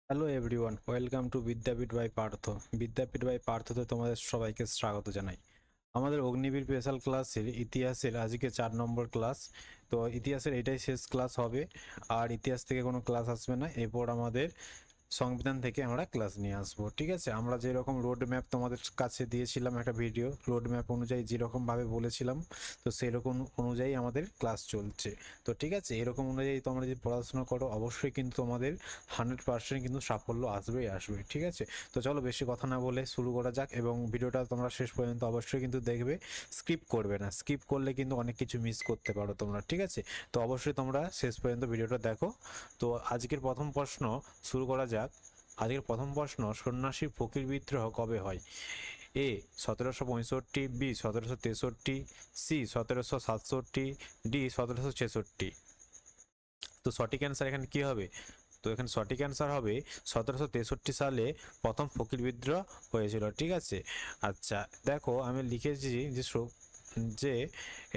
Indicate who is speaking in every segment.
Speaker 1: Hello everyone, welcome to Vidyapeeth by Partha. Vidyapeeth by পার্থতে তোমাদের সবাইকে স্বাগত জানাই। আমাদের অগ্নিবীর স্পেশাল ক্লাসের ইতিহাসের আজকে 4 নম্বর ক্লাস। তো ইতিহাসের এটাই শেষ ক্লাস হবে, আর ইতিহাস থেকে কোনো ক্লাস আসবে না। এরপর আমাদের সংবিধান থেকে আমরা ক্লাস নিয়ে আসবো, ঠিক আছে? আমরা যেরকম রোড ম্যাপ তোমাদের কাছে দিয়েছিলাম, একটা ভিডিও রোড ম্যাপ অনুযায়ী যেরকমভাবে বলেছিলাম, তো সেরকম অনুযায়ী আমাদের ক্লাস চলছে। তো ঠিক আছে, এরকম অনুযায়ী তোমরা যদি পড়াশোনা করো অবশ্যই কিন্তু তোমাদের 100% কিন্তু সাফল্য আসবেই আসবে, ঠিক আছে? তো চলো বেশি কথা না বলে শুরু করা যাক, এবং ভিডিওটা তোমরা শেষ পর্যন্ত অবশ্যই কিন্তু দেখবে, স্কিপ করবে না। স্কিপ করলে কিন্তু অনেক কিছু মিস করতে পারো তোমরা, ঠিক আছে? তো অবশ্যই তোমরা শেষ পর্যন্ত ভিডিওটা দেখো। তো আজকের প্রথম প্রশ্ন শুরু করা যাক। আজকের প্রথম প্রশ্ন, সন্ন্যাসী ফকির বিদ্রোহ কবে হয়? এ 1765, বি 1763, সি 1767, ডি 1766। তো সঠিক অ্যান্সার এখানে কি হবে? তো এখানে সঠিক অ্যান্সার হবে 1763 সালে প্রথম ফকির বিদ্রোহ হয়েছিল, ঠিক আছে? আচ্ছা, দেখো আমি লিখেছি যে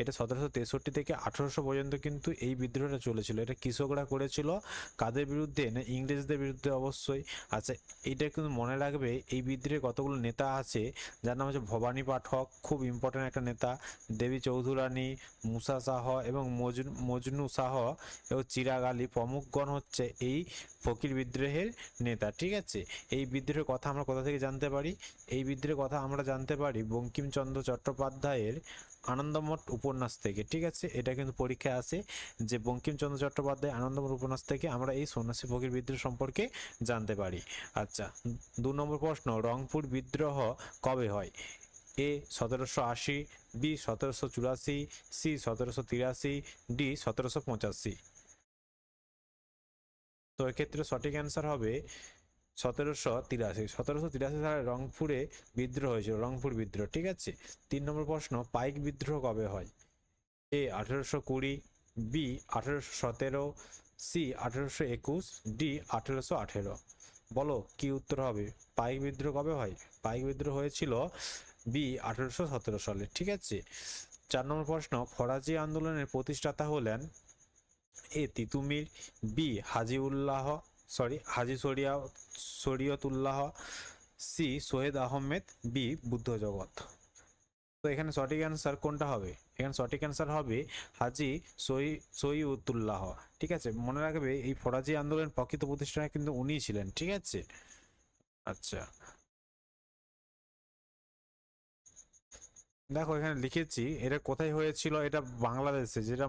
Speaker 1: এটা 1763 থেকে 1800 পর্যন্ত কিন্তু এই বিদ্রোহটা চলেছিল। এটা কৃষকরা করেছিল কাদের বিরুদ্ধে? না, ইংরেজদের বিরুদ্ধে অবশ্যই। আচ্ছা, এটা কিন্তু মনে রাখবে, এই বিদ্রোহে কতগুলো নেতা আছে, যার নাম হচ্ছে ভবানী পাঠক, খুব ইম্পর্টেন্ট একটা নেতা, দেবী চৌধুরানী, মুসা শাহ এবং মজনু শাহ এবং চিরাগ আলী প্রমুখগণ হচ্ছে এই ফকির বিদ্রোহের নেতা, ঠিক আছে? এই বিদ্রোহের কথা আমরা কোথা থেকে জানতে পারি? এই বিদ্রোহের কথা আমরা জানতে পারি বঙ্কিমচন্দ্র চট্টোপাধ্যায়ের আনন্দমঠ উপন্যাস থেকে, ঠিক আছে? এটা কিন্তু পরীক্ষায় আসে যে বঙ্কিমচন্দ্র চট্টোপাধ্যায় আনন্দমঠ উপন্যাস থেকে আমরা এই সন্ন্যাসী ফকির বিদ্রোহ সম্পর্কে জানতে পারি। আচ্ছা, 2 নম্বর প্রশ্ন, রংপুর বিদ্রোহ কবে হয়? এ 1780, বি 1784, সি 1783, ডি 1785। তো এক্ষেত্রে সঠিক অ্যান্সার হবে 1783। 1783 সালে রংপুরে বিদ্রোহ হয়েছিল, রংপুর বিদ্রোহ, ঠিক আছে? 3 নম্বর প্রশ্ন, পাইক বিদ্রোহ কবে হয়? এ 1820, বি 1817, সি 1821, ডি 1818। বলো কি উত্তর হবে? পাইক বিদ্রোহ কবে হয়? পাইক বিদ্রোহ হয়েছিল বি 1817 সালে, ঠিক আছে? 4 নম্বর প্রশ্ন, ফরাজি আন্দোলনের প্রতিষ্ঠাতা হলেন? এ তিতুমির, বি হাজি শরিয়তুল্লাহ, সি সৈয়দ আহমেদ, বি বুদ্ধ জগৎ। তো এখানে সঠিক অ্যান্সার কোনটা হবে? এখানে সঠিক অ্যান্সার হবে হাজি সইউদ্দৌলাহ, ঠিক আছে? মনে রাখবে, এই ফরাজি আন্দোলনের প্রকৃত প্রতিষ্ঠাতা কিন্তু উনিই ছিলেন, ঠিক আছে? আচ্ছা, দেখো এখানে লিখেছি এটা কোথায় হয়েছিল। এটা বাংলাদেশে, যেটা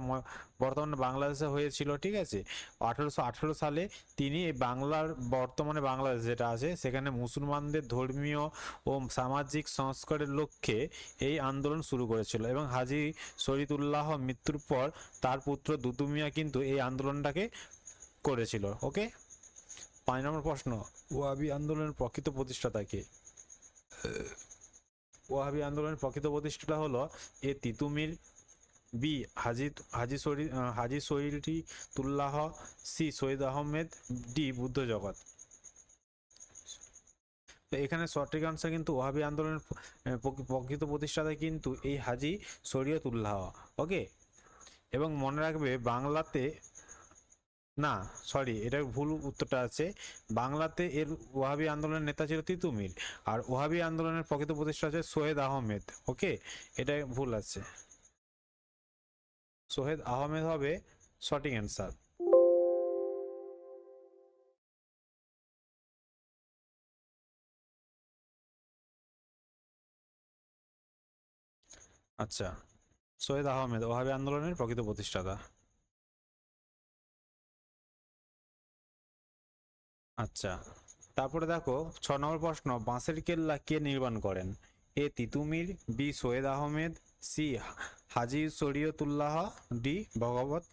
Speaker 1: বর্তমানে বাংলাদেশে হয়েছিল, ঠিক আছে? 1818 সালে তিনি এই বাংলার, বর্তমানে বাংলাদেশ যেটা আছে সেখানে মুসলমানদের ধর্মীয় ও সামাজিক সংস্কারের লক্ষ্যে এই আন্দোলন শুরু করেছিল, এবং হাজি শরীয়তুল্লাহ মৃত্যুর পর তার পুত্র দুদু মিয়া কিন্তু এই আন্দোলনটাকে করেছিল। ওকে, 5 নম্বর প্রশ্ন, ওয়াহাবি আন্দোলনের প্রকৃত প্রতিষ্ঠাতা কে? ওয়াহাবি আন্দোলনের প্রকৃত প্রতিষ্ঠাতা হলো এ তিতুমির, বি হাজি সইলটিতুল্লাহ, সি সৈয়দ আহমেদ, ডি বুদ্ধ জগৎ। তো এখানে সঠিক আনসার কিন্তু ওয়াহাবি আন্দোলনের প্রকৃত প্রতিষ্ঠাতা কিন্তু এই হাজি শরিয়তুল্লাহ। ওকে, এবং মনে রাখবে বাংলাতে, না সরি, এটা ভুল উত্তরটা আছে। বাংলাতে এর ওয়াহাবি আন্দোলনের নেতা ছিল তিতুমির, আর ওয়াহাবি আন্দোলনের প্রকৃত প্রতিষ্ঠাতা আছে সৈয়দ আহমেদ। ওকে, এটা ভুল আছে। সোহেদ আহমেদ হবে সঠিক অ্যান্সার। আচ্ছা, সৈয়দ আহমেদ ওহাবী আন্দোলনের প্রকৃত প্রতিষ্ঠাতা। আচ্ছা, তারপরে দেখো 6 নম্বর প্রশ্ন, বাঁশের কেল্লা কে নির্মাণ করেন? এ তিতুমির, বি সৈয়দ আহমেদ, সি হাজি শরিয়তুল্লাহ, ডি ভগবত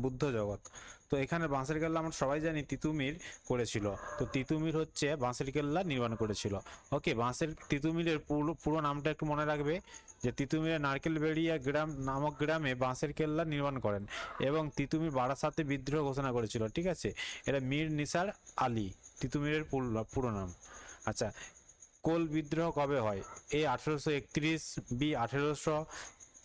Speaker 1: বুদ্ধ জগৎ। তো এখানে বাঁশের কেল্লা আমরা সবাই জানি তিতুমির করেছিল। তো তিতুমির হচ্ছে বাঁশের কেল্লা নির্মাণ করেছিল। ওকে, তিতুমিরের পুরো পুরো নামটা একটু মনে রাখবে, যে তিতুমিরের নারকেলবেড়িয়া গ্রাম নামক গ্রামে বাঁশের কেল্লা নির্মাণ করেন, এবং তিতুমির বারাসাতে বিদ্রোহ ঘোষণা করেছিল, ঠিক আছে? এটা মীর নিসার আলী তিতুমিরের পুরো নাম। আচ্ছা, কোল বিদ্রোহ কবে হয়? এ 1831, বি 1800,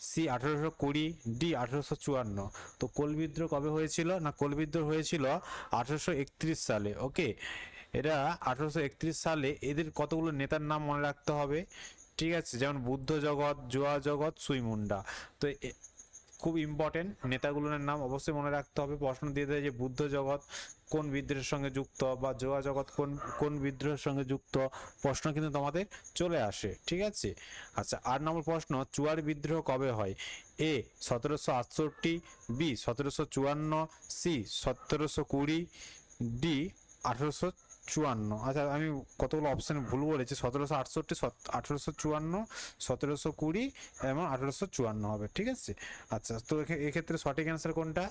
Speaker 1: সি 1820, ডি 1854। তো কোল বিদ্রোহ কবে হয়েছিল? না, কোল বিদ্রোহ হয়েছিল 1831 সালে। ওকে, এরা 1831 সালে এদের কতগুলো নেতার নাম মনে রাখতে হবে, ঠিক আছে, যেমন বুদ্ধ জগৎ, জোয়া জগৎ, সুই মুন্ডা। তো খুব ইম্পর্টেন্ট, নেতাগুলোর নাম অবশ্যই মনে রাখতে হবে। প্রশ্ন দিয়ে দেয় যে বুদ্ধ জগৎ কোন বিদ্রোহের সঙ্গে যুক্ত, বা জোয়া জগৎ কোন কোন বিদ্রোহের সঙ্গে যুক্ত, প্রশ্ন কিন্তু তোমাদের চলে আসে, ঠিক আছে। আচ্ছা, 8 নম্বর প্রশ্ন, চুয়ার বিদ্রোহ কবে হয়? এ 1768, বি 1754, সি 1720, ডি 1854। আচ্ছা, আমি কতগুলো অপশন ভুল বলেছি, 1768, 1854, 1720 এবং 1854 হবে, ঠিক আছে। আচ্ছা, তো এক্ষেত্রে সঠিক অ্যান্সার কোনটা?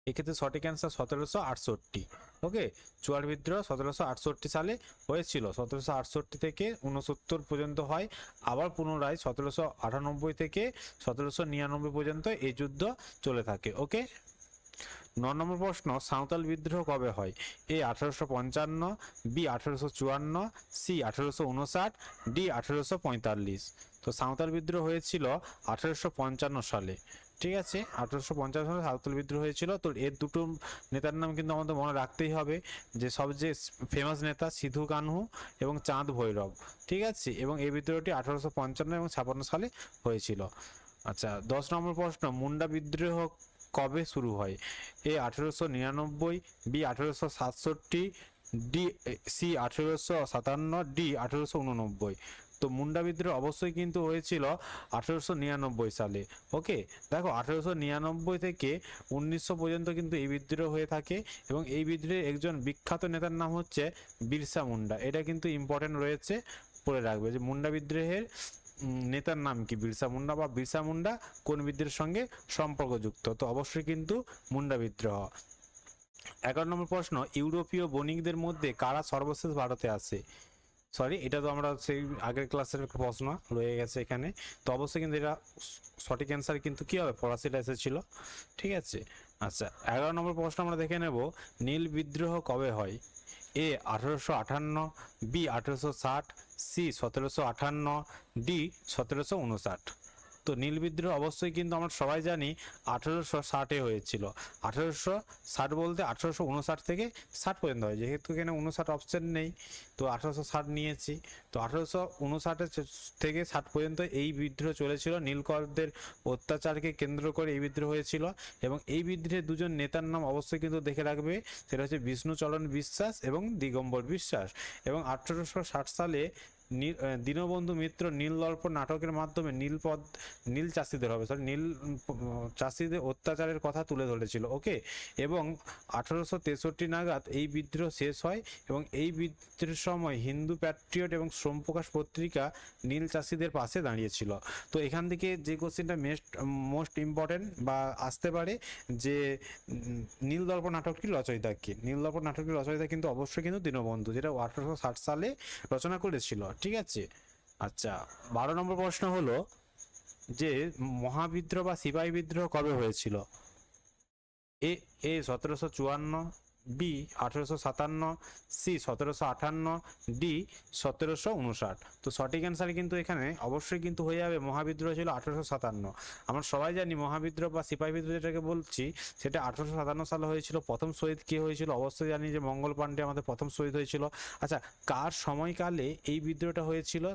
Speaker 1: এক্ষেত্রে সঠিক অ্যান্সার 1768। ওকে, চুয়ার বিদ্রোহ 1768 সালে হয়েছিল। 1768 থেকে 69 পর্যন্ত হয়, আবার পুনরায় 1798 থেকে 1799 পর্যন্ত এই যুদ্ধ চলে থাকে। ওকে, 9 নম্বর প্রশ্ন, সাঁওতাল বিদ্রোহ কবে হয়? এ 1855, বি 1854, সি 1859, ডি 1845। তো সাঁওতাল বিদ্রোহ হয়েছিল 1855 সালে, ঠিক আছে। 1850 সালে সাঁওতাল বিদ্রোহ হয়েছিল। তো এর দুটো নেতার নাম কিন্তু আমাদের মনে রাখতেই হবে, যে সবচেয়ে ফেমাস নেতা সিধু কানহু এবং চাঁদ ভৈরব, ঠিক আছে। এবং এই বিদ্রোহটি 1855 এবং 56 সালে হয়েছিল। আচ্ছা, 10 নম্বর প্রশ্ন, মুন্ডা বিদ্রোহ কবে শুরু হয়? এ 1899, বি 1867, ডি সি 1857, ডি 1889। তো মুন্ডা বিদ্রোহ অবশ্যই কিন্তু হয়েছিল 1899 সালে। ওকে, দেখো 1899 থেকে 1900 পর্যন্ত কিন্তু এই বিদ্রোহ হয়ে থাকে, এবং এই বিদ্রোহের একজন বিখ্যাত নেতার নাম হচ্ছে বিরসা মুন্ডা। এটা কিন্তু ইম্পর্টেন্ট রয়েছে, পড়ে রাখবে যে মুন্ডা বিদ্রোহের নেতার নাম কি, বিরসা মুন্ডা, বা বিরসা মুন্ডা কোন বিদ্রোহের সঙ্গে সম্পর্কযুক্ত? তো অবশ্যই কিন্তু মুন্ডা বিদ্রোহ। 11 নম্বর প্রশ্ন, ইউরোপীয় বণিকদের মধ্যে কারা সর্বশেষ ভারতে আসে? সরি, এটা তো আমরা সেই আগের ক্লাসের একটা প্রশ্ন রয়ে গেছে এখানে। তো অবশ্যই কিন্তু এটা সঠিক অ্যান্সার কিন্তু কি হবে, ফরাসিরা এসেছিল, ঠিক আছে। আচ্ছা, 11 নম্বর প্রশ্ন আমরা দেখে নেব, নীল বিদ্রোহ কবে হয়? এ 1858, বি 1860, সি 1758, ডি 1759। তো নীল বিদ্রোহ অবশ্যই কিন্তু আমরা সবাই জানি 1860-এ হয়েছিল। 1860 বলতে 1859 থেকে 60 পর্যন্ত হয়, যেহেতু এখানে 59 অপশন নেই, তো 1860 নিয়েছি। তো 1859 থেকে 60 পর্যন্ত এই বিদ্রোহ চলেছিল, নীলকরদের অত্যাচারকে কেন্দ্র করে এই বিদ্রোহ হয়েছিল। এবং এই বিদ্রোহের দুজন নেতার নাম অবশ্যই কিন্তু দেখে রাখবে, সেটা হচ্ছে বিষ্ণুচরণ বিশ্বাস এবং দিগম্বর বিশ্বাস। এবং 1860 সালে দীনবন্ধু মিত্র নীল দর্পণ নাটকের মাধ্যমে নীল চাষিদের চাষিদের অত্যাচারের কথা তুলে ধরেছিল। ওকে, এবং 1863 নাগাদ এই বিদ্রোহ শেষ হয়, এবং এই বিদ্রোহের সময় হিন্দু প্যাট্রিয়ট এবং সোমপ্রকাশ পত্রিকা নীল চাষিদের পাশে দাঁড়িয়েছিল। তো এখান থেকে যে কোশ্চেনটা মোস্ট ইম্পর্টেন্ট বা আসতে পারে, যে নীল দর্পণ নাটকটির রচয়িতা কি? নীল দর্পণ নাটকটির রচয়িতা কিন্তু অবশ্যই কিন্তু দীনবন্ধু, যেটা 1860 সালে রচনা করেছিল, ঠিক আছে। আচ্ছা, 12 নম্বর প্রশ্ন হলো যে মহাবিদ্রোহ বা সিপাহী বিদ্রোহ কবে হয়েছিল? এ 1754, বি 1857, সি 1758, ডি 1759। তো সঠিক অ্যান্সার কিন্তু এখানে অবশ্যই কিন্তু হয়ে যাবে, মহাবিদ্রোহ ছিল 1857। আমরা সবাই জানি মহাবিদ্রোহ বা সিপাহী বিদ্রোহ যেটাকে বলছি, সেটা 1857 সালে হয়েছিল। প্রথম শহীদ কে হয়েছিল? অবশ্যই জানি যে মঙ্গল পাণ্ডে আমাদের প্রথম শহীদ হয়েছিল। আচ্ছা, কার সময়কালে এই বিদ্রোহটা হয়েছিল?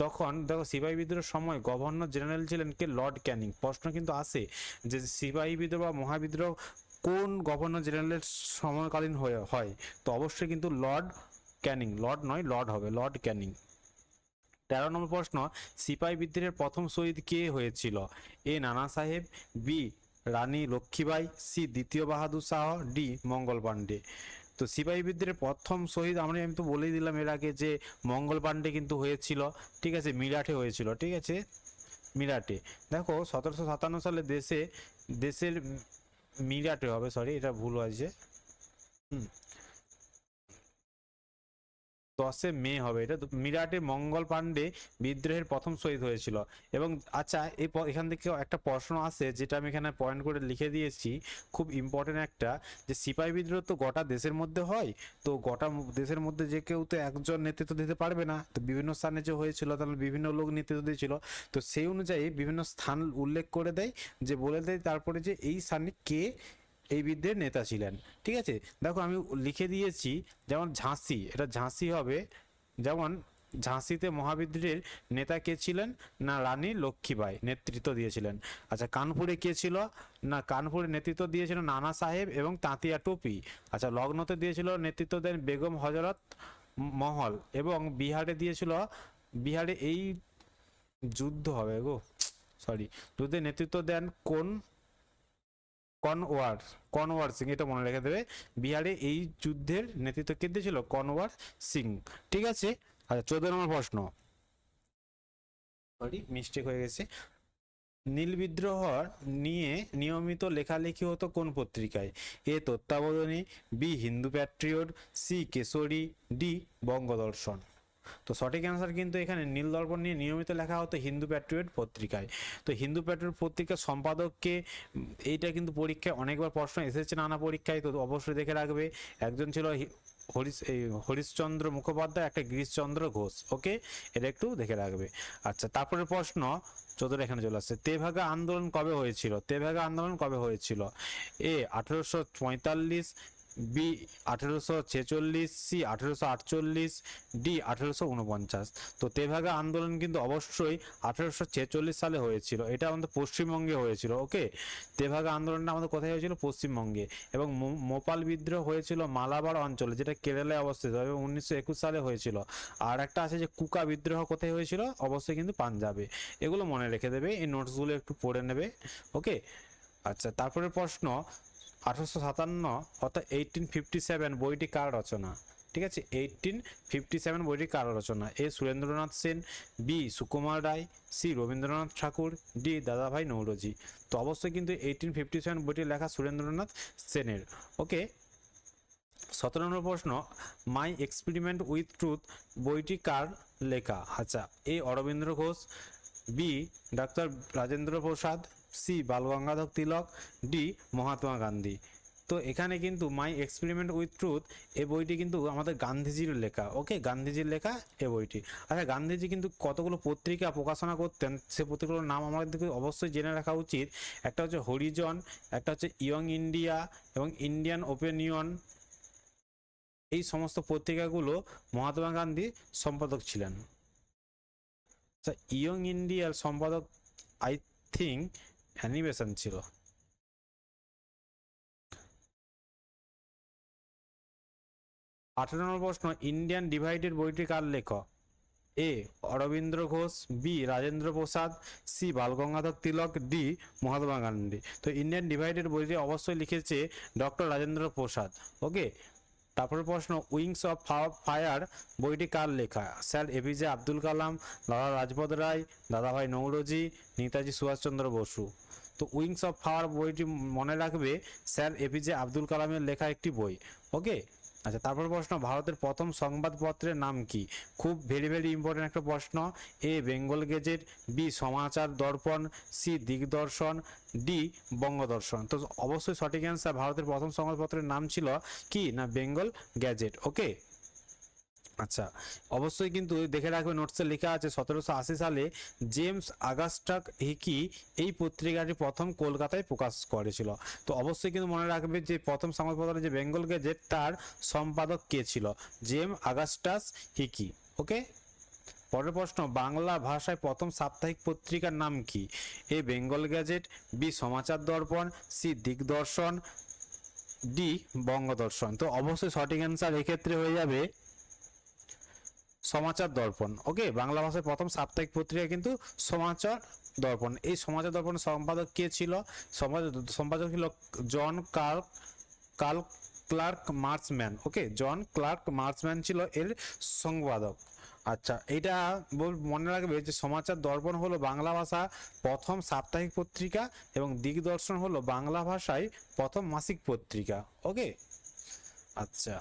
Speaker 1: তখন দেখো, সিপাহী বিদ্রোহের সময় গভর্নর জেনারেল ছিলেন কে? লর্ড ক্যানিং। প্রশ্ন কিন্তু আসে যে সিপাহী বিদ্রোহ বা মহাবিদ্রোহ কোন গভর্নর জেনারেলের সময়কালীন হয়? তো অবশ্যই কিন্তু লর্ড ক্যানিং, লর্ড নয় লর্ড হবে, লর্ড ক্যানিং। 13 নম্বর প্রশ্ন, সিপাহী বিদ্রোহের প্রথম শহীদ কে হয়েছিল? এ নানা সাহেব, বি রানী লক্ষ্মীবাই, সি দ্বিতীয় বাহাদুর শাহ, ডি মঙ্গল পাণ্ডে। তো সিপাহী বিদ্রোহের প্রথম শহীদ আমি তো বলেই দিলাম এর আগে যে মঙ্গল পাণ্ডে কিন্তু হয়েছিল, ঠিক আছে, মিরাটে হয়েছিল, ঠিক আছে, মিরাটে। দেখো 1757 সালে দেশের মিরাটে হবে, সরি এটা ভুল হয়েছে, 10 মে হবে এটা। মিরাটে মঙ্গল পাণ্ডে বিদ্রোহের প্রথম শহীদ হয়েছিল। এবং আচ্ছা, এখান থেকে একটা প্রশ্ন আসে, যেটা আমি এখানে পয়েন্ট করে লিখে দিয়েছি, খুব ইম্পর্টেন্ট একটা, যে সিপাহী বিদ্রোহ তো গোটা দেশের মধ্যে হয়, তো গোটা দেশের মধ্যে যে কেউ তো একজন নেতৃত্ব দিতে পারবে না, তো বিভিন্ন স্থানে যে হয়েছিল তাহলে বিভিন্ন লোক নেতৃত্ব দিয়েছিল। তো সেই অনুযায়ী বিভিন্ন স্থান উল্লেখ করে দেয়, যে বলে দেয় তারপরে যে এই স্থানে কে এই বিদ্রোহের নেতা ছিলেন। ঠিক আছে, দেখো আমি লিখে দিয়েছি, যেমন ঝাঁসি, এটা ঝাঁসি হবে, যেমন ঝাঁসিতে মহাবিদ্রোহের নেতা কে ছিলেন, না রানী লক্ষ্মীবাই নেতৃত্ব দিয়েছিলেন। আচ্ছা, কানপুরে কে ছিল, না কানপুরে নেতৃত্ব দিয়েছিল নানা সাহেব এবং তাঁতিয়া টুপি। আচ্ছা, লগ্নতে দিয়েছিল নেতৃত্ব দেন বেগম হজরত মহল, এবং বিহারে দিয়েছিল, বিহারে এই যুদ্ধ হবে গো, সরি, যুদ্ধে নেতৃত্ব দেন কনওয়ার সিং, এটা মনে রেখে দেবে। বিহারে এই যুদ্ধের নেতৃত্ব কে দিয়েছিল, কনওয়ার সিং। ঠিক আছে। আচ্ছা, 14 নম্বর প্রশ্ন, সরি মিস্টেক হয়ে গেছে। নীল বিদ্রোহ নিয়ে নিয়মিত লেখালেখি হতো কোন পত্রিকায়? A Tattvabodhini, B Hindu Patriot, C Kesari, D Bangadarshan. তো সঠিক অ্যান্সার কিন্তু এখানে নীল দর্পণ নিয়ে নিয়মিত লেখা হতো হিন্দু প্যাট্রিয়ট পত্রিকায়। তো হিন্দু প্যাট্রিয়ট পত্রিকার সম্পাদককে, এইটা কিন্তু পরীক্ষায় অনেকবার প্রশ্ন এসেছে নানা পরীক্ষায়, তো অবশ্যই দেখে রাখবে। একজন ছিল হরিশচন্দ্র মুখোপাধ্যায়, একটা গিরিশচন্দ্র ঘোষ। ওকে, এটা একটু দেখে রাখবে। আচ্ছা, তারপরে প্রশ্ন 14 এখানে চলে আসছে। তেভাগা আন্দোলন কবে হয়েছিল? তেভাগা আন্দোলন কবে হয়েছিল? এ 1845, বি 1846, সি 1848, ডি 1849। তো তেভাগা আন্দোলন কিন্তু অবশ্যই 1846 সালে হয়েছিল, এটা আমাদের পশ্চিমবঙ্গে হয়েছিল। ওকে, তেভাগা আন্দোলনটা আমাদের কোথায় হয়েছিল? পশ্চিমবঙ্গে। এবং মোপাল বিদ্রোহ হয়েছিল মালাবার অঞ্চলে, যেটা কেরালায় অবস্থিত, এবং 1921 সালে হয়েছিল। আর একটা আছে যে কুকা বিদ্রোহ কোথায় হয়েছিল? অবশ্যই কিন্তু পাঞ্জাবে। এগুলো মনে রেখে দেবে, এই নোটসগুলো একটু পড়ে নেবে। ওকে। আচ্ছা, তারপরে প্রশ্ন 1857 অর্থাৎ 1857 বইটি কার রচনা? ঠিক আছে, 1857 বইটি কার রচনা? এ সুরেন্দ্রনাথ সেন, বি সুকুমার রায়, সি রবীন্দ্রনাথ ঠাকুর, ডি দাদাভাই নৌরোজি। তো অবশ্যই কিন্তু 1857 বইটি লেখা সুরেন্দ্রনাথ সেনের। ওকে। 17 নম্বর প্রশ্ন, মাই এক্সপেরিমেন্ট উইথ ট্রুথ বইটি কার লেখা? আচ্ছা, এ Arvind Ghosh, B doctor Rajendra Prasad, C Balgangadhar তিলক, ডি মহাত্মা গান্ধী। তো এখানে কিন্তু মাই এক্সপেরিমেন্ট উইথ ট্রুথ এই বইটি কিন্তু আমাদের গান্ধীজির লেখা। ওকে, গান্ধীজির লেখা এই বইটি। আচ্ছা, গান্ধীজি কিন্তু কতগুলো পত্রিকা প্রকাশনা করতেন, সে পত্রিকাগুলোর নাম আমাদেরকে অবশ্যই জেনে রাখা উচিত। একটা হচ্ছে হরিজন, একটা হচ্ছে ইয়ং ইন্ডিয়া এবং ইন্ডিয়ান ওপিনিয়ন। এই সমস্ত পত্রিকাগুলো মহাত্মা গান্ধী সম্পাদক ছিলেন। আচ্ছা, ইয়ং ইন্ডিয়ার সম্পাদক আই থিঙ্ক অ্যানিমেশন ছিল। 18 নম্বর প্রশ্ন, ইন্ডিয়ান ডিভাইডেড বইটি কার লেখক? এ অরবিন্দ্র ঘোষ, বি রাজেন্দ্র প্রসাদ, সি বালগঙ্গাধর তিলক, ডি মহাত্মা গান্ধী। তো ইন্ডিয়ান ডিভাইডেড বইটি অবশ্যই লিখেছে ডক্টর রাজেন্দ্র প্রসাদ। ওকে। তারপরে প্রশ্ন, উইংস অফ ফায়ার বইটি কার লেখা? স্যার এপিজে আব্দুল কালাম, লালা লাজপত রায়, দাদাভাই নৌরোজি, নেতাজি সুভাষচন্দ্র বসু। তো উইংস অফ ফায়ার বইটি মনে রাখবে স্যার এপিজে আব্দুল কালামের লেখা একটি বই। ওকে। আচ্ছা, তারপর প্রশ্ন, ভারতের প্রথম সংবাদপত্রের নাম কি? খুব ভেরি ভেরি ইম্পর্টেন্ট একটা প্রশ্ন। এ Bengal gazette, B Samachar Darpan, C দিগদর্শন, ডি বঙ্গদর্শন। তো অবশ্যই সঠিক অ্যান্সার, ভারতের প্রথম সংবাদপত্রের নাম ছিল কি, না বেঙ্গল গ্যাজেট। ওকে। আচ্ছা, অবশ্যই কিন্তু দেখে রাখবে নোটসে লেখা আছে 1780 সালে জেমস আগাস্টাক হিকি এই পত্রিকাটি প্রথম কলকাতায় প্রকাশ করেছিল। তো অবশ্যই কিন্তু মনে রাখবে যে প্রথম সংবাদপত্র যে বেঙ্গল গেজেট, তার সম্পাদক কে ছিল? James Augustus Hicky. ওকে। পরের প্রশ্ন, বাংলা ভাষায় প্রথম সাপ্তাহিক পত্রিকার নাম কি? A Bengal Gazette, B Samachar Darpan, C Digdarshan, D Bangadarshan. তো অবশ্যই সঠিক অ্যান্সার এক্ষেত্রে হয়ে যাবে সমাচার দর্পণ। ওকে, বাংলা ভাষায় প্রথম সাপ্তাহিক পত্রিকা কিন্তু সমাচার দর্পণ। এই সমাচার দর্পণের সম্পাদক কে ছিল? সম্পাদক ছিল জন ক্লার্ক মার্চম্যান। ওকে, জন ক্লার্ক মার্চম্যান ছিল এর সম্পাদক। আচ্ছা, এটা মনে রাখবে যে সমাচার দর্পণ হলো বাংলা ভাষা প্রথম সাপ্তাহিক পত্রিকা এবং দিগদর্শন হলো বাংলা ভাষায় প্রথম মাসিক পত্রিকা। ওকে। আচ্ছা,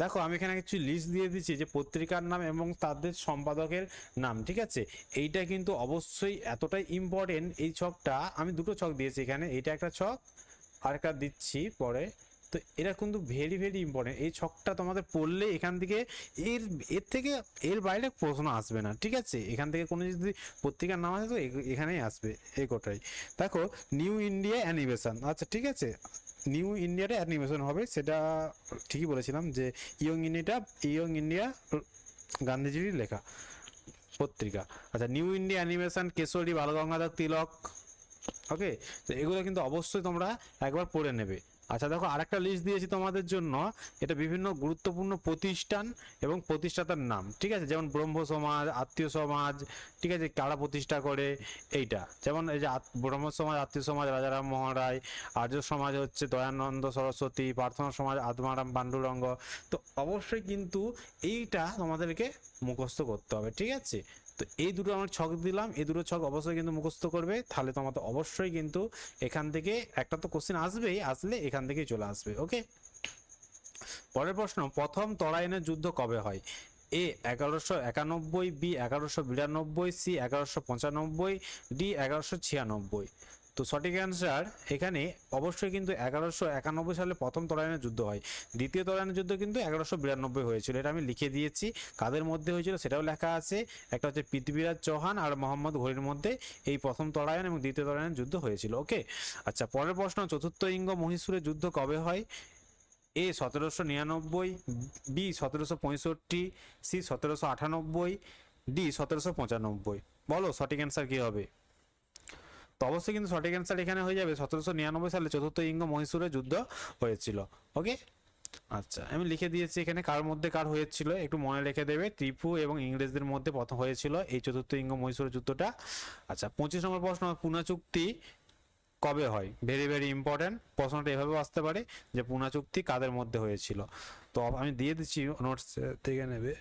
Speaker 1: দেখো আমি এখানে কিছু লিস্ট দিয়ে দিচ্ছি যে পত্রিকার নাম এবং তাদের সম্পাদকের নাম। ঠিক আছে, এইটা কিন্তু অবশ্যই এতটাই ইম্পর্টেন্ট। এই ছকটা আমি দুটো ছক দিয়েছি এখানে, এইটা একটা ছক আর একটা দিচ্ছি পরে, তো এটা কিন্তু ভেরি ভেরি ইম্পর্টেন্ট। এই ছকটা তোমাদের পড়লে এখান থেকে এর এর থেকে এর বাইরে প্রশ্ন আসবে না, ঠিক আছে? এখান থেকে কোনো যদি পত্রিকার নাম আসে তো এখানেই আসবে, এই কোটাই। দেখো নিউ ইন্ডিয়া অ্যানিমেশন, আচ্ছা ঠিক আছে, নিউ ইন্ডিয়াটা অ্যানিমেশন হবে, সেটা ঠিকই বলেছিলাম যে ইয়ং ইন্ডিয়া গান্ধীজির লেখা পত্রিকা। আচ্ছা নিউ ইন্ডিয়া অ্যানিমেশন কেশরী বালগঙ্গাধর তিলক, ওকে। তো এগুলো কিন্তু অবশ্যই তোমরা একবার পড়ে নেবে। আচ্ছা দেখো আরেকটা লিস্ট দিয়েছি তোমাদের জন্য, এটা বিভিন্ন গুরুত্বপূর্ণ প্রতিষ্ঠান এবং প্রতিষ্ঠাতার নাম, ঠিক আছে? যেমন ব্রহ্ম সমাজ, আত্মীয় সমাজ, ঠিক আছে, কারা প্রতিষ্ঠা করে এইটা, যেমন এই যে ব্রহ্ম সমাজ, আত্মীয় সমাজ রাজারাম মোহন রায়, আর্য সমাজ হচ্ছে দয়ানন্দ সরস্বতী, প্রার্থনা সমাজ আত্মারাম পাণ্ডুরঙ্গ। তো অবশ্যই কিন্তু এইটা তোমাদেরকে মুখস্থ করতে হবে, ঠিক আছে? তো এই দুটো আমার ছক দিলাম, এই দুটো ছক অবশ্যই কিন্তু মুখস্থ করবে, তাহলে তোমাদের অবশ্যই কিন্তু এখান থেকে একটা তো কোশ্চেন আসবেই, আসলে এখান থেকেই চলে আসবে, ওকে। পরের প্রশ্ন, প্রথম তরাইনের যুদ্ধ কবে হয়? এ 1191, বি 1192, সি 1195, ডি 1196। তো সঠিক অ্যান্সার এখানে অবশ্যই কিন্তু 1191 সালে প্রথম তরাইনের যুদ্ধ হয়। দ্বিতীয় তরাইনের যুদ্ধ কিন্তু 1192 হয়েছিল, এটা আমি লিখে দিয়েছি। কাদের মধ্যে হয়েছিল সেটাও লেখা আছে, একটা হচ্ছে পৃথ্বীরাজ চৌহান আর মোহাম্মদ ঘুরির মধ্যে এই প্রথম তরাইন এবং দ্বিতীয় তরাইনের যুদ্ধ হয়েছিল, ওকে। আচ্ছা পরের প্রশ্ন, চতুর্থ ইঙ্গ মহীশূরের যুদ্ধ কবে হয়? এ 1799, বি 1765, সি 1798, ডি 1795। বলো সঠিক অ্যান্সার কি হবে? তো অবশ্যই কিন্তু সঠিক অ্যান্সার এখানে হয়ে যাবে 1799 সালে চতুর্থ ইঙ্গ মহীশূরের যুদ্ধ হয়েছিল, ওকে। আচ্ছা আমি লিখে দিয়েছি এখানে কার মধ্যে কার হয়েছিল, একটু মনে রেখে দেবে, টিপু এবং ইংরেজদের মধ্যে প্রথম হয়েছিল এই চতুর্থ ইঙ্গ মহীশূরের যুদ্ধটা। আচ্ছা 25 নম্বর প্রশ্ন, পুনা চুক্তি কবে হয়? ভেরি ভেরি ইম্পর্টেন্ট, প্রশ্নটা এভাবেও আসতে পারে যে পুনা চুক্তি কাদের মধ্যে হয়েছিল। তো আমি দিয়ে দিচ্ছি, নোটস থেকে নেবে।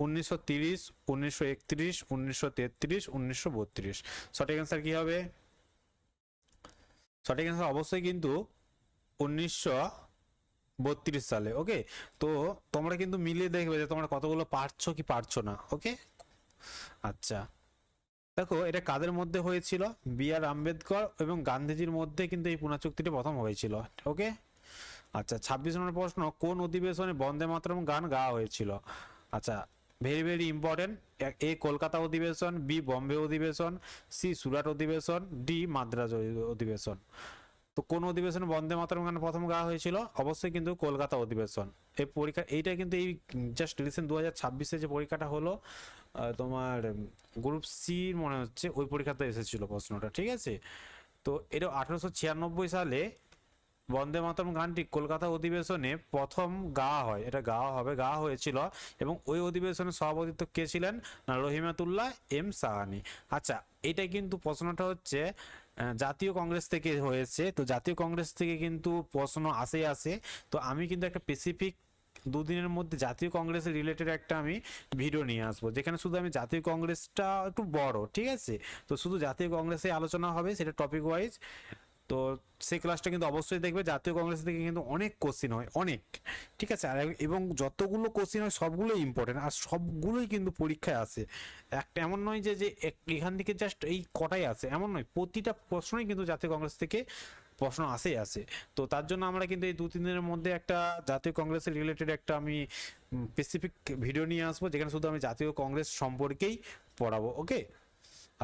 Speaker 1: 1930, 1931, 1933, 1932। সঠিক অ্যান্সার কি হবে? সঠিক অ্যান্সার অবশ্যই কিন্তু 1932 সালে, ওকে। তো তোমরা কিন্তু মিলিয়ে দেখবে যে তোমরা কতগুলো পারছো কি পারছো না, ওকে। আচ্ছা দেখো এটা কাদের মধ্যে হয়েছিল? বি আর আম্বেদকর এবং গান্ধীজির মধ্যে কিন্তু এই পুনা চুক্তিটি প্রথম হয়েছিল, ওকে। আচ্ছা 26 নম্বর প্রশ্ন, কোন অধিবেশনে বন্দে মাতরম গান গাওয়া হয়েছিল? আচ্ছা ভেরি ভেরি ইম্পর্টেন্ট, এ কলকাতা অধিবেশন, বি বম্বে অধিবেশন, সি সুরাট অধিবেশন, ডি মাদ্রাজ অধিবেশন। তো কোন অধিবেশনে বন্দে মাতরম গান প্রথম গাওয়া হয়েছিল? অবশ্যই কিন্তু কলকাতা অধিবেশন। এই পরীক্ষা এইটা কিন্তু এই জাস্ট রিসেন্ট 2026-এ যে পরীক্ষাটা হলো তোমার গ্রুপ সি মনে হচ্ছে, ওই পরীক্ষাতে এসেছিল প্রশ্নটা, ঠিক আছে। তো এটা 1896 সালে বন্দে মাতরম গানটি কলকাতা অধিবেশনে প্রথম গাওয়া হয়, এটা গাওয়া হয়েছিল। এবং ওই অধিবেশনে সভাপতিত্ব কে ছিলেন? না রহিমাতুল্লাহ এম সাহানি। আচ্ছা এটা কিন্তু প্রশ্নটা হচ্ছে জাতীয় কংগ্রেস থেকে হয়েছে, তো জাতীয় কংগ্রেস থেকে কিন্তু প্রশ্ন আসে। তো আমি কিন্তু একটা স্পেসিফিক দুদিনের মধ্যে জাতীয় কংগ্রেসের রিলেটেড একটা আমি ভিডিও নিয়ে আসবো, যেখানে শুধু আমি জাতীয় কংগ্রেসটা একটু বড়, ঠিক আছে, তো শুধু জাতীয় কংগ্রেসে আলোচনা হবে, সেটা টপিক ওয়াইজ। তো সেই ক্লাসটা কিন্তু অবশ্যই দেখবে, জাতীয় কংগ্রেস থেকে কিন্তু অনেক কোশ্চিন হয়, অনেক, ঠিক আছে। আর এবং যতগুলো কোশ্চিন হয় সবগুলোই ইম্পর্টেন্ট, আর সবগুলোই কিন্তু পরীক্ষায় আসে। একটা এমন নয় যে যে এখান থেকে জাস্ট এই কটাই আসে এমন নয়, প্রতিটা প্রশ্নই কিন্তু জাতীয় কংগ্রেস থেকে প্রশ্ন আসে। তো তার জন্য আমরা কিন্তু এই 2-3 দিনের মধ্যে একটা জাতীয় কংগ্রেসের রিলেটেড একটা আমি স্পেসিফিক ভিডিও নিয়ে আসবো, যেখানে শুধু আমি জাতীয় কংগ্রেস সম্পর্কেই পড়াবো, ওকে।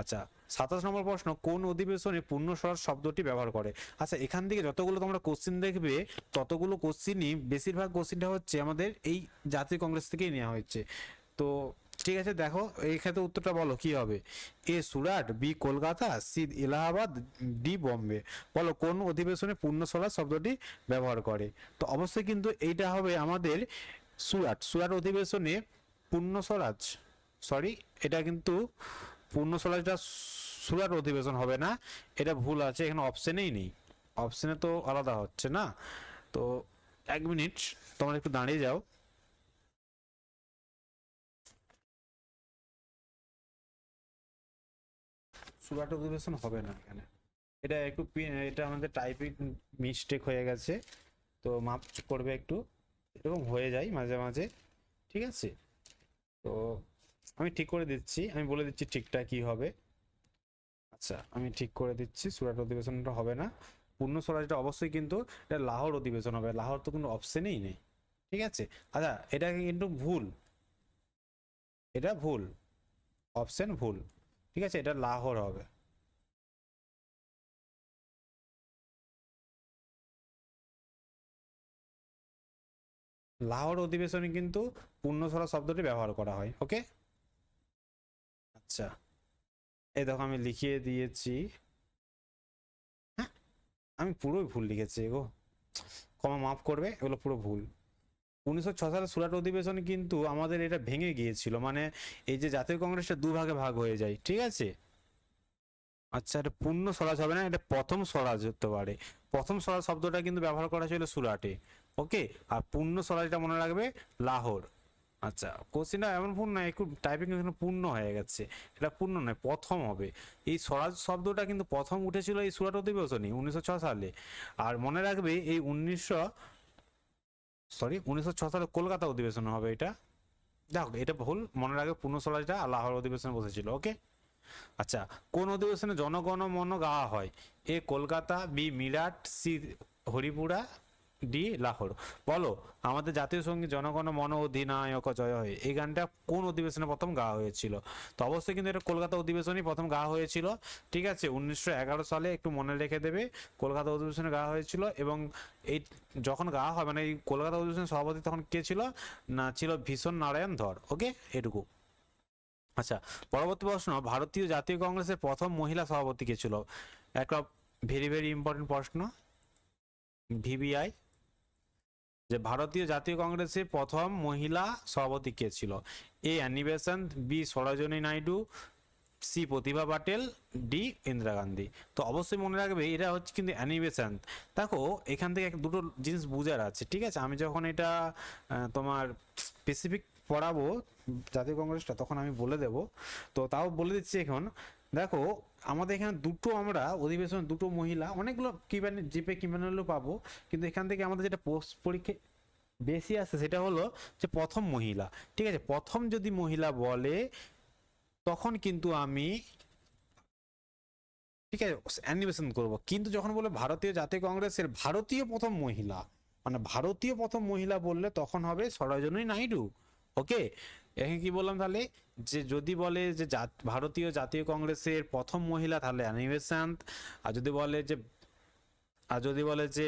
Speaker 1: আচ্ছা 27 নম্বর প্রশ্ন, কোন অধিবেশনে পূর্ণ স্বরাজ শব্দটি ব্যবহার করে? আচ্ছা এখান থেকে যতগুলো তোমরা কোশ্চিন দেখবে ততগুলো কোশ্চিনই বেশিরভাগ কোশ্চিনটা হচ্ছে আমাদের এই জাতীয় কংগ্রেস থেকেই নেওয়া হয়েছে। তো ঠিক আছে দেখো এই ক্ষেত্রে উত্তরটা বলো কি হবে? A Surat, B Kolkata, C Allahabad, D Bombay. বলো কোন অধিবেশনে পূর্ণ স্বরাজ শব্দটি ব্যবহার করে? তো অবশ্যই কিন্তু এইটা হবে আমাদের সুরাট অধিবেশনে পূর্ণ স্বরাজ, সরি এটা কিন্তু পূর্ণ স্বরাজটা সুরাট অধিবেশন হবে না, এটা ভুল আছে, এখানে অপশনেই নেই, অপশনে তো আলাদা হচ্ছে না। তো 1 মিনিট তোমরা একটু দাঁড়িয়ে যাও। সুরাট অধিবেশন হবে না এখানে, এটা একটু এটা আমাদের টাইপিং মিস্টেক হয়ে গেছে, তো মাফ করবে একটু, এরকম হয়ে যায় মাঝে মাঝে, ঠিক আছে। তো আমি ঠিক করে দিচ্ছি, আমি বলে দিচ্ছি ঠিকঠাক কি হবে। আচ্ছা আমি ঠিক করে দিচ্ছি, সুরাট অধিবেশনটা হবে না, পূর্ণ স্বরাজটা অবশ্যই কিন্তু এটা লাহোর অধিবেশন হবে, লাহোর তো কোনো অপশনেই নেই, ঠিক আছে। আচ্ছা এটা কিন্তু ভুল, এটা ভুল, অপশন ভুল, ঠিক আছে, এটা লাহোর হবে। লাহোর অধিবেশনে কিন্তু পূর্ণ স্বরাজ শব্দটি ব্যবহার করা হয়, ওকে। আচ্ছা এই দেখো আমি লিখিয়ে দিয়েছি, হ্যাঁ আমি পুরোই ভুল লিখেছি গো, ক্ষমা মাফ করবে, এগুলো পুরো ভুল। 1906 সালে সুরাট অধিবেশনে কিন্তু আমাদের এটা ভেঙে গিয়েছিল, মানে এই যে জাতীয় কংগ্রেসটা দুভাগে ভাগ হয়ে যায়, ঠিক আছে। আচ্ছা এটা পূর্ণ স্বরাজ হবে না, এটা প্রথম স্বরাজ হতে পারে, প্রথম স্বরাজ শব্দটা কিন্তু ব্যবহার করা ছিল সুরাটে, ওকে। আর পূর্ণ স্বরাজটা মনে রাখবে লাহোর। আচ্ছা কোশ্চিনটা এমন পূর্ণ নয়, একটু টাইপিং এখানে পূর্ণ হয়ে গেছে, এটা পূর্ণ নয়, প্রথম হবে। এই স্বরাজ শব্দটা কিন্তু প্রথম উঠেছিল এই সুরাট অধিবেশনে 1906 সালে। আর মনে রাখবে এই 1906 সালে কলকাতা অধিবেশন হবে এটা, দেখো এটা ভুল, মনে রাখবে পূর্ণ স্বরাজটা লাহোর অধিবেশনে বসেছিল, ওকে। আচ্ছা কোন অধিবেশনে জনগণ মন গাওয়া হয়? A Kolkata, B Meerut, C Haripura, D Lahore. বলো আমাদের জাতীয় সঙ্গীত জনগণ মন অধিনায়ক জয় হয়, এই গানটা কোন অধিবেশনে প্রথম গাওয়া হয়েছিল? তো অবশ্যই কিন্তু এটা কলকাতা অধিবেশনেই প্রথম গাওয়া হয়েছিল, ঠিক আছে, 1911 সালে, একটু মনে রেখে দেবে, কলকাতা অধিবেশনে গাওয়া হয়েছিল। এবং এই যখন গাওয়া হয় মানে এই কলকাতা অধিবেশনের সভাপতি তখন কে ছিল, না ছিল ভীষণ নারায়ণ ধর, ওকে এটুকু। আচ্ছা পরবর্তী প্রশ্ন, ভারতীয় জাতীয় কংগ্রেসের প্রথম মহিলা সভাপতি কে ছিল? একটা ভেরি ভেরি ইম্পর্টেন্ট প্রশ্ন, ভিভিআই, যে ভারতীয় জাতীয় কংগ্রেসের প্রথম মহিলা সভাপতি কে ছিল? A Annie Besant, B Sarojini Naidu, C Pratibha Patil, D Indira Gandhi. তো অবশ্যই মনে রাখবে এটা হচ্ছে কিন্তু অ্যানি বেসান্ত। দেখো এখান থেকে দুটো জিনিস বুঝার আছে, ঠিক আছে, আমি যখন এটা তোমার স্পেসিফিক পড়াবো জাতীয় কংগ্রেসটা তখন আমি বলে দেব, তো তাও বলে দিচ্ছি এখন। দেখো আমাদের এখানে দুটো আমরা অধিবেশন, দুটো মহিলা, অনেকগুলো কিভাবে জিপে কিভাবে পাবো, কিন্তু এখান থেকে আমাদের যেটা পোস্ট পরীক্ষায় বেশি আসে সেটা হলো যে প্রথম মহিলা, ঠিক আছে, প্রথম যদি মহিলা বলে তখন কিন্তু আমি, ঠিক আছে, অ্যানিমেশন করব। কিন্তু যখন বলে ভারতীয় জাতীয় কংগ্রেসের ভারতীয় প্রথম মহিলা, মানে ভারতীয় প্রথম মহিলা বললে তখন হবে সরোজিনী নাইডু, ওকে। এখানে কি বললাম তাহলে, যে যদি বলে যে ভারতীয় জাতীয় কংগ্রেসের প্রথম মহিলা তাহলে অ্যানি বেসান্ত, আর যদি বলে যে,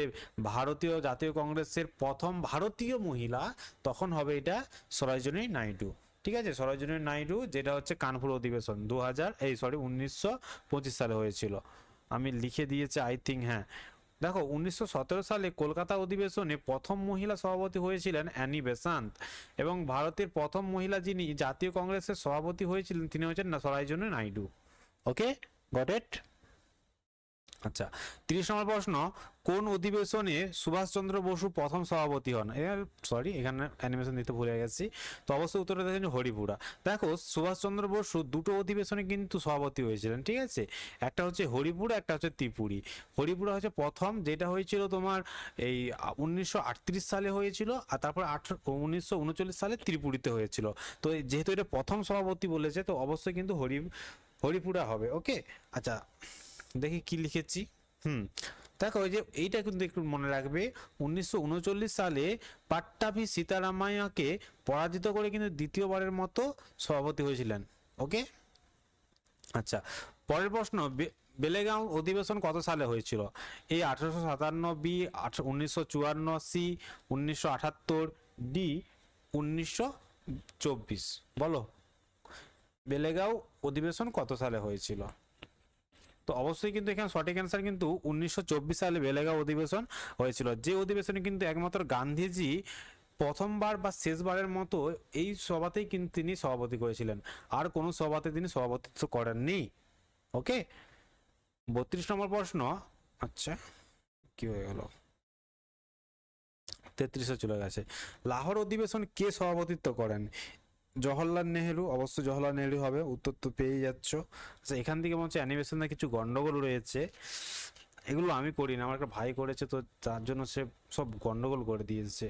Speaker 1: ভারতীয় জাতীয় কংগ্রেসের প্রথম ভারতীয় মহিলা তখন হবে এটা সরোজিনী নাইডু, ঠিক আছে, সরোজিনী নাইডু, যেটা হচ্ছে কানপুর অধিবেশন 1925 সালে হয়েছিল, আমি লিখে দিয়েছি আই থিঙ্ক, হ্যাঁ। দেখো 1917 সালে কলকাতা অধিবেশনে প্রথম মহিলা সভাপতি হয়েছিলেন অ্যানি বেসান্ত, এবং ভারতের প্রথম মহিলা যিনি জাতীয় কংগ্রেসের সভাপতি হয়েছিলেন তিনি হচ্ছেন সরোজিনী নাইডু, ওকে, গট ইট। আচ্ছা 30 নম্বর প্রশ্ন, কোন অধিবেশনে সুভাষচন্দ্র বসু প্রথম সভাপতি হন? সরি এখানে অ্যানিমেশন দিতে ভুলে গেছি, তো অবশ্যই উত্তরটা দেখেন হরিপুরা। দেখো সুভাষচন্দ্র বসু দুটো অধিবেশনে কিন্তু সভাপতি হয়েছিলেন, ঠিক আছে, একটা হচ্ছে হরিপুরা, একটা হচ্ছে ত্রিপুরী। হরিপুরা হচ্ছে প্রথম, যেটা হয়েছিল তোমার এই 1938 সালে হয়েছিল, আর তারপর 1939 সালে ত্রিপুরীতে হয়েছিল। তো যেহেতু এটা প্রথম সভাপতি বলেছে তো অবশ্যই কিন্তু হরিপুরা হবে, ওকে। আচ্ছা দেখি কি লিখেছি, দেখো ওই যে এইটা কিন্তু একটু মনে রাখবে, 1939 সালে পাট্টাভি সীতারামাইয়াকে পরাজিত করে কিন্তু দ্বিতীয়বারের মতো সভাপতি হয়েছিলেন, ওকে। আচ্ছা পরের প্রশ্ন, বেলেগাঁও অধিবেশন কত সালে হয়েছিল? এ 1857, বি 1954, সি 1978, ডি 1924। বলো বেলেগাঁও অধিবেশন কত সালে হয়েছিল? তো অবশ্যই কিন্তু এখানে সঠিক অ্যান্সার কিন্তু 1924 সালে বেলেগাঁও অধিবেশন হয়েছিল, যে অধিবেশনে কিন্তু একমাত্র গান্ধীজি প্রথমবার বা শেষবারের মতো এই সভাতেই কিন্তু তিনি সভাপতি করেছিলেন, আর কোনো সভাতে তিনি সভাপতিত্ব করেননি, ওকে। 32 নম্বর প্রশ্ন, আচ্ছা কি হয়ে গেল, 33-এ চলে গেছে। লাহোর অধিবেশন কে সভাপতিত্ব করেন? জওহরলাল নেহেরু, অবশ্যই জওহরলাল নেহেরু হবে, উত্তর তো পেয়ে যাচ্ছ। আচ্ছা এখান থেকে মনে হচ্ছে অ্যানিমেশনে কিছু গন্ডগোল রয়েছে, এগুলো আমি করি না, আমার একটা ভাই করেছে, তো তার জন্য সে সব গন্ডগোল করে দিয়েছে,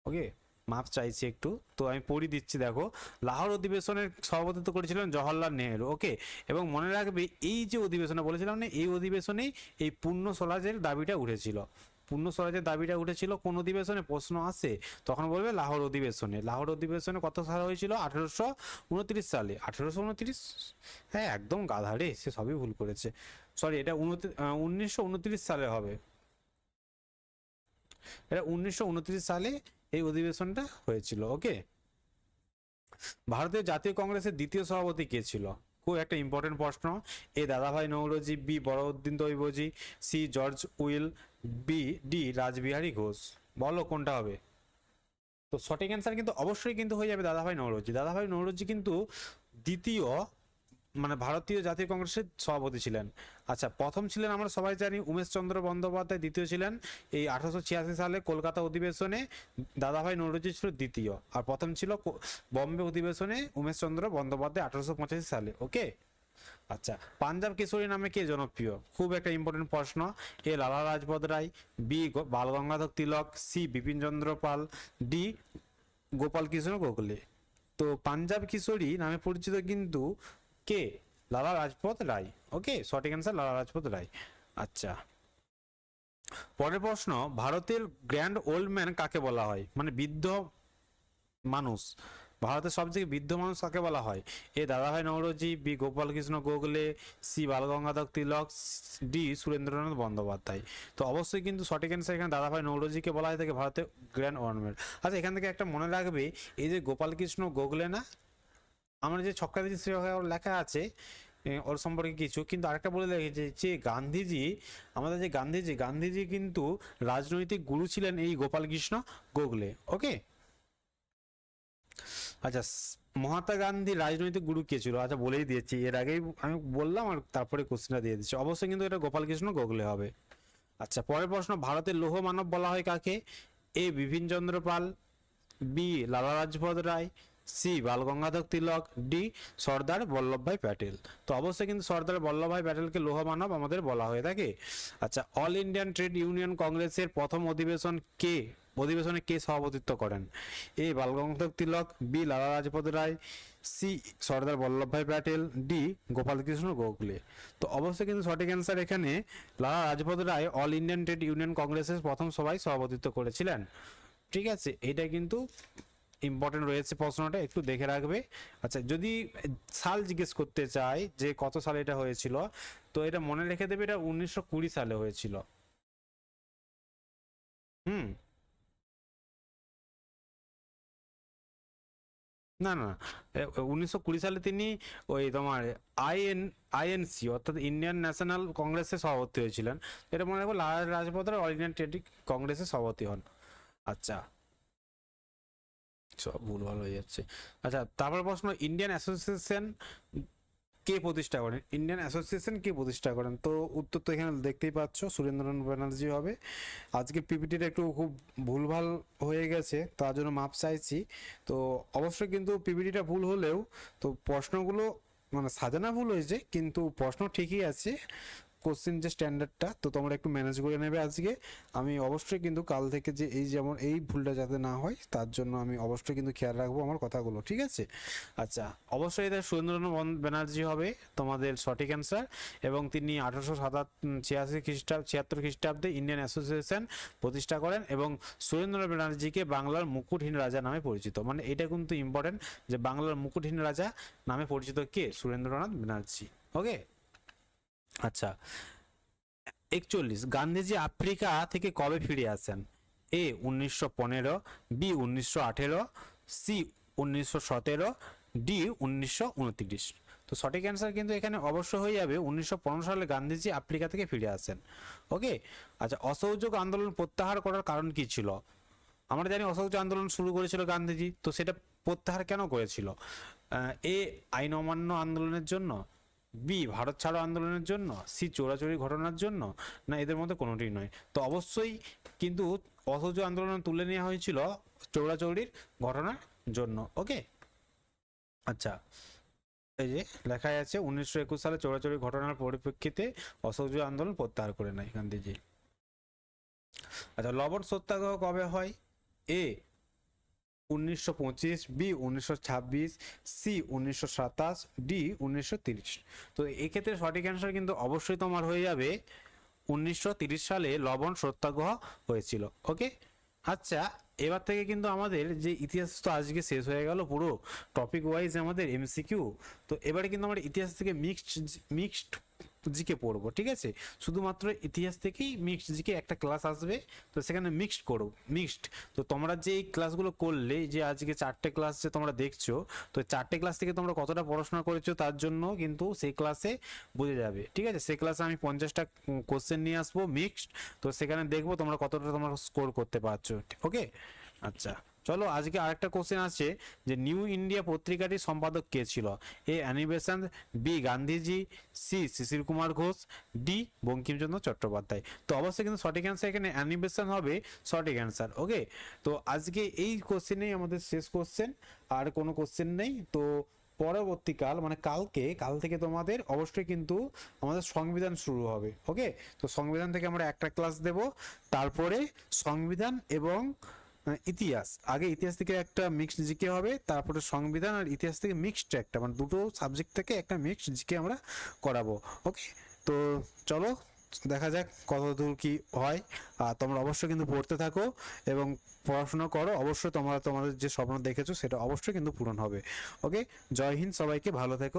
Speaker 1: ওকে। মাপ চাইছি একটু, তো আমি পড়ি দিচ্ছি। দেখো, লাহোর অধিবেশনের সভাপতিত্ব করেছিলেন জওহরলাল নেহেরু। ওকে, এবং মনে রাখবে এই যে অধিবেশনে বলেছিলাম না, এই অধিবেশনেই এই পূর্ণ স্বরাজের দাবিটা উঠেছিল। পূর্ণ স্বরাজের দাবিটা উঠেছিল কোন অধিবেশনে, প্রশ্ন আসে তখন বলবে লাহোর অধিবেশনে। লাহোর অধিবেশনে কত সালে হয়েছিল? 1829 সালে। 1829? হ্যাঁ, একদম গাধা রে, সে সবই ভুল করেছে। সরি, এটা 1929 সালে হবে। এটা 1929 সালে এই অধিবেশনটা হয়েছিল। ওকে, ভারতের জাতীয় কংগ্রেসের দ্বিতীয় সভাপতি কে ছিল? খুব একটা ইম্পর্টেন্ট প্রশ্ন। A Dadabhai Naoroji, B Badruddin Tyabji, C George Yule, D Rashbehari Ghosh. বলো কোনটা হবে? তো সঠিক অ্যান্সার কিন্তু অবশ্যই কিন্তু হয়ে যাবে দাদাভাই নওরোজি। দাদাভাই নওরোজি কিন্তু দ্বিতীয়, মানে ভারতীয় জাতীয় কংগ্রেসের সভাপতি ছিলেন। আচ্ছা, প্রথম ছিলেন আমরা সবাই জানি উমেশচন্দ্র বন্দ্যোপাধ্যায়, দ্বিতীয় ছিলেন এই 1886 সালে কলকাতা অধিবেশনে দাদাভাই নওরোজি ছিল দ্বিতীয়, আর প্রথম ছিল বম্বে অধিবেশনে উমেশচন্দ্র বন্দ্যোপাধ্যায় 1885 সালে। ওকে, আচ্ছা, পাঞ্জাব কেশরী নামে কে জনপ্রিয়? খুব একটা ইম্পর্টেন্ট প্রশ্ন। এ লালা লাজপত রায়, বি বাল গঙ্গাধর তিলক, সি বিপিন চন্দ্র পাল, ডি গোপাল কৃষ্ণ গোখলে। তো পাঞ্জাব কিশোরী নামে পরিচিত কিন্তু কে? লালা লাজপত রায়। ওকে, সঠিক অ্যান্সার লালা লাজপত রায়। আচ্ছা, পরের প্রশ্ন, ভারতের গ্র্যান্ড ওল্ড ম্যান কাকে বলা হয়? মানে বৃদ্ধ মানুষ, ভারতের সবথেকে বৃদ্ধ মানুষ কাকে বলা হয়? এ দাদাভাই নওরোজি, বি গোপাল কৃষ্ণ গোখলে, সি বালগঙ্গাধর তিলক, ডি সুরেন্দ্রনাথ বন্দ্যোপাধ্যায়। তো অবশ্যই কিন্তু সঠিক অ্যান্সার এখানে দাদাভাই নওরোজিকে বলা হয়ে থাকে ভারতের গ্র্যান্ড ওল্ড ম্যান। আচ্ছা, এখান থেকে একটা মনে রাখবে, এই যে গোপাল কৃষ্ণ গোখলে না, আমার যে ছক্কা দিচ্ছি লেখা আছে ওর সম্পর্কে কিছু, কিন্তু আরেকটা বলে রেখেছে যে গান্ধীজি, আমাদের যে গান্ধীজি কিন্তু রাজনৈতিক গুরু ছিলেন এই গোপাল কৃষ্ণ গোখলে। ওকে, আচ্ছা, মহাত্মা গান্ধী রাজনৈতিক গুরু কে ছিল? আচ্ছা, বলেই দিয়েছি, এর আগেই আমি বললাম, আর তারপরে কোশ্চেনটা দিয়ে দিচ্ছি। অবশ্যই কিন্তু এটা গোপাল কৃষ্ণ গোখলে হবে। আচ্ছা, পরের প্রশ্ন, ভারতের লৌহ মানব বলা হয় কাকে? এ বিপিন চন্দ্র পাল, বি লালা লাজপত রায়, সি বাল গঙ্গাধর তিলক, ডি সর্দার বল্লভভাই প্যাটেল। তো অবশ্যই কিন্তু সর্দার বল্লভভাই প্যাটেলকে লৌহ মানব আমাদের বলা হয়ে থাকে। আচ্ছা, অল ইন্ডিয়ান ট্রেড ইউনিয়ন কংগ্রেসের প্রথম অধিবেশনে কে সভাপতিত্ব করেন? এ বাল গঙ্গাধর তিলক, B Lala Lajpat Rai, C Sardar Vallabhbhai Patel, D Gopal Krishna Gokhale. তো অবশ্যই কিন্তু সঠিক অ্যান্সার এখানে Lala Lajpat Rai all Indian trade union কংগ্রেসের প্রথম সভায় সভাপতিত্ব করেছিলেন। ঠিক আছে, এটা কিন্তু ইম্পর্টেন্ট রয়েছে, প্রশ্নটা একটু দেখে রাখবে। আচ্ছা, যদি সাল জিজ্ঞেস করতে চাই যে কত সালে এটা হয়েছিল, তো এটা মনে রেখে দেবে, এটা 1920 সালে হয়েছিল। হুম, না না, 1920 সালে তিনি ওই তোমার আইএনসি অর্থাৎ ইন্ডিয়ান ন্যাশনাল কংগ্রেসের সভাপতি হয়েছিলেন। এটা মনে রাখবো, Lala Lajpat Rai all Indian trade কংগ্রেসের সভাপতি হন। আচ্ছা, সব ভুলভাল হয়ে যাচ্ছে। আচ্ছা, তারপর প্রশ্ন, ইন্ডিয়ান অ্যাসোসিয়েশন কে প্রতিষ্ঠা করেন? ইন্ডিয়ান অ্যাসোসিয়েশন কে প্রতিষ্ঠা করেন? তো উত্তর তো এখানে দেখতেই পাচ্ছ, সুরেন্দ্রনাথ ব্যানার্জি হবে। আজকে পিপিটিটা একটু খুব ভুলভাল হয়ে গেছে, তার জন্য মাপ চাইছি। তো অবশ্যই কিন্তু পিপিটিটা ভুল হলেও তো প্রশ্নগুলো মানে সাজানো ভুল হয়েছে, কিন্তু প্রশ্ন ঠিকই আছে। কোশ্চেন যে স্ট্যান্ডার্ডটা, তো তোমরা একটু ম্যানেজ করে নেবে আজকে। আমি অবশ্যই কিন্তু কাল থেকে যে এই যেমন এই ভুলটা যাতে না হয় তার জন্য আমি অবশ্যই কিন্তু খেয়াল রাখবো আমার কথাগুলো, ঠিক আছে? আচ্ছা, অবশ্যই এটা সুরেন্দ্রনাথ ব্যানার্জি হবে তোমাদের সঠিক অ্যান্সার, এবং তিনি 1876 খ্রিস্টাব্দে ইন্ডিয়ান অ্যাসোসিয়েশন প্রতিষ্ঠা করেন, এবং সুরেন্দ্রনাথ ব্যানার্জিকে বাংলার মুকুটহীন রাজা নামে পরিচিত। মানে এটা কিন্তু ইম্পর্টেন্ট যে বাংলার মুকুটহীন রাজা নামে পরিচিত কে? সুরেন্দ্রনাথ ব্যানার্জি। ওকে, আচ্ছা, 41, গান্ধীজি আফ্রিকা থেকে কবে ফিরে আসেন? এ 1915, বি 1918, সি 1917, ডি 1929। তো সঠিক অ্যান্সার কিন্তু এখানে অবশ্য হয়ে যাবে 1915 সালে গান্ধীজি আফ্রিকা থেকে ফিরে আসেন। ওকে, আচ্ছা, অসহযোগ আন্দোলন প্রত্যাহার করার কারণ কি ছিল? আমরা জানি অসহযোগ আন্দোলন শুরু করেছিল গান্ধীজি, তো সেটা প্রত্যাহার কেন করেছিল? এ আইন অমান্য আন্দোলনের জন্য, বি ভারত ছাড়ো আন্দোলনের জন্য, সি চোরাচুরি ঘটনার জন্য, না এদের মধ্যে কোনোটি নয়। তো অবশ্যই কিন্তু অসহযোগ আন্দোলন তুলে নেওয়া হয়েছিল চৌরাচৌরির ঘটনার জন্য। ওকে, আচ্ছা, এই যে লেখা আছে 1921 সালে চৌরাচৌরি ঘটনার পরিপ্রেক্ষিতে অসহযোগ আন্দোলন প্রত্যাহার করে নেয় গান্ধীজি। আচ্ছা, লবণ সত্যাগ্রহ কবে হয়? এ 1925, বি 1926, সি 1927, ডি 1930। তো এক্ষেত্রে সঠিক অ্যান্সার কিন্তু অবশ্যই তোমার হয়ে যাবে 1930 সালে লবণ সত্যাগ্রহ হয়েছিল। ওকে, আচ্ছা এবার থেকে কিন্তু আমাদের যে ইতিহাস তো আজকে শেষ হয়ে গেল পুরো টপিক ওয়াইজ আমাদের এমসিকিউ। তো এবারে কিন্তু আমরা ইতিহাস থেকে মিক্সড জিকে পড়বো, ঠিক আছে? শুধুমাত্র ইতিহাস থেকেই মিক্সড জিকে একটা ক্লাস আসবে, তো সেখানে মিক্সড। তো তোমরা যে এই ক্লাসগুলো করলে, যে আজকে 4টে ক্লাস যে তোমরা দেখছো, তো 4টে ক্লাস থেকে তোমরা কতটা পড়াশোনা করেছো তার জন্য কিন্তু সেই ক্লাসে বোঝা যাবে, ঠিক আছে? সেই ক্লাসে আমি 50টা কোশ্চেন নিয়ে আসবো মিক্সড, তো সেখানে দেখবো তোমরা কতটা তোমরা স্কোর করতে পারছো। ওকে, আচ্ছা চলো আজকে আরেকটা কোশ্চেন আছে যে নিউ ইন্ডিয়া পত্রিকাটির সম্পাদক কে ছিল? এ অ্যানিবেসন, বি গান্ধীজি, সি শিশির কুমার ঘোষ, ডি বঙ্কিমচন্দ্র চট্টোপাধ্যায়। তো অবশ্যই কিন্তু সঠিক অ্যান্সার এখানে অ্যানিবেসন হবে সঠিক অ্যান্সার। ওকে, তো আজকে এই কোশ্চেনেই আমাদের শেষ কোশ্চেন, আর কোনো কোশ্চেন নেই। তো পরবর্তীকাল মানে কাল থেকে তোমাদের অবশ্যই কিন্তু আমাদের সংবিধান শুরু হবে। ওকে, তো সংবিধান থেকে আমরা একটা ক্লাস দেব, তারপরে সংবিধান এবং ইতিহাস, আগে ইতিহাস থেকে একটা মিক্সড জিকে হবে, তারপরে সংবিধান আর ইতিহাস থেকে মিক্সড একটা, মানে দুটো সাবজেক্ট থেকে একটা মিক্সড জিকে আমরা করাবো। ওকে, তো চলো দেখা যাক কত দূর কি হয়। আর তোমরা অবশ্যই কিন্তু পড়তে থাকো এবং পড়াশোনা করো, অবশ্যই তোমরা তোমাদের যে স্বপ্ন দেখেছো সেটা অবশ্যই কিন্তু পূরণ হবে। ওকে, জয় হিন্দ, সবাইকে ভালো থেকো।